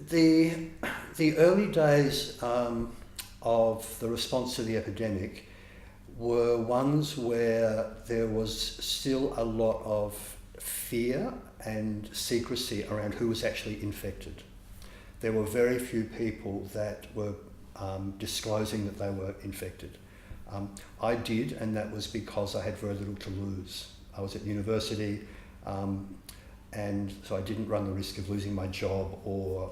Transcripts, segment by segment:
the early days of the response to the epidemic were ones where there was still a lot of fear and secrecy around who was actually infected. There were very few people that were disclosing that they were infected. I did, and that was because I had very little to lose. I was at university, and so I didn't run the risk of losing my job or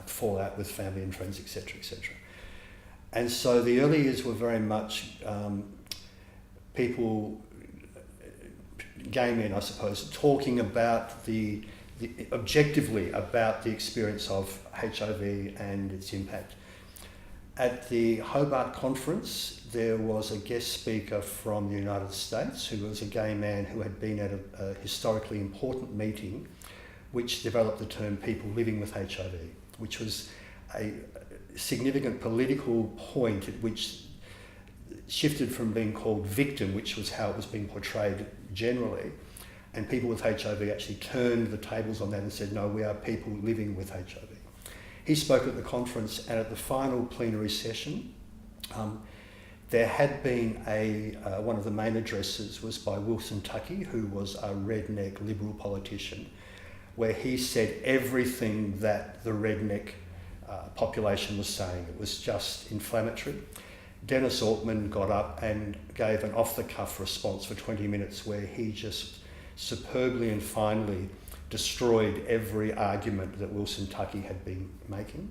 fall out with family and friends, etc., etc. And so the early years were very much people, gay men, I suppose, talking about the objectively about the experience of HIV and its impact. At the Hobart Conference, there was a guest speaker from the United States who was a gay man who had been at a historically important meeting which developed the term people living with HIV, which was a significant political point at which shifted from being called victim, which was how it was being portrayed generally, and people with HIV actually turned the tables on that and said, no, we are people living with HIV. He spoke at the conference, and at the final plenary session, there had been one of the main addresses was by Wilson Tuckey, who was a redneck Liberal politician, where he said everything that the redneck population was saying. It was just inflammatory. Dennis Altman got up and gave an off-the-cuff response for 20 minutes where he just superbly and finely destroyed every argument that Wilson Tuckey had been making.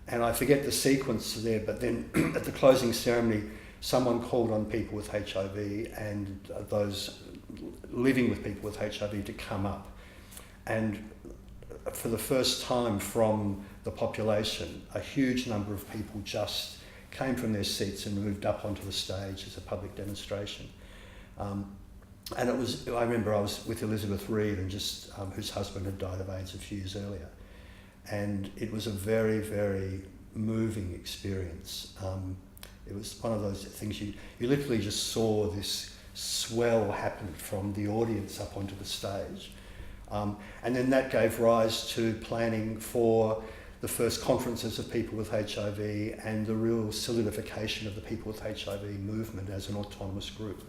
And I forget the sequence there, but then at the closing ceremony, someone called on people with HIV and those living with people with HIV to come up. And for the first time from the population, a huge number of people just came from their seats and moved up onto the stage as a public demonstration. And it was, I remember I was with Elizabeth Reed, and just whose husband had died of AIDS a few years earlier. And it was a very, very moving experience. It was one of those things you literally just saw this swell happen from the audience up onto the stage. And then that gave rise to planning for the first conferences of people with HIV and the real solidification of the people with HIV movement as an autonomous group.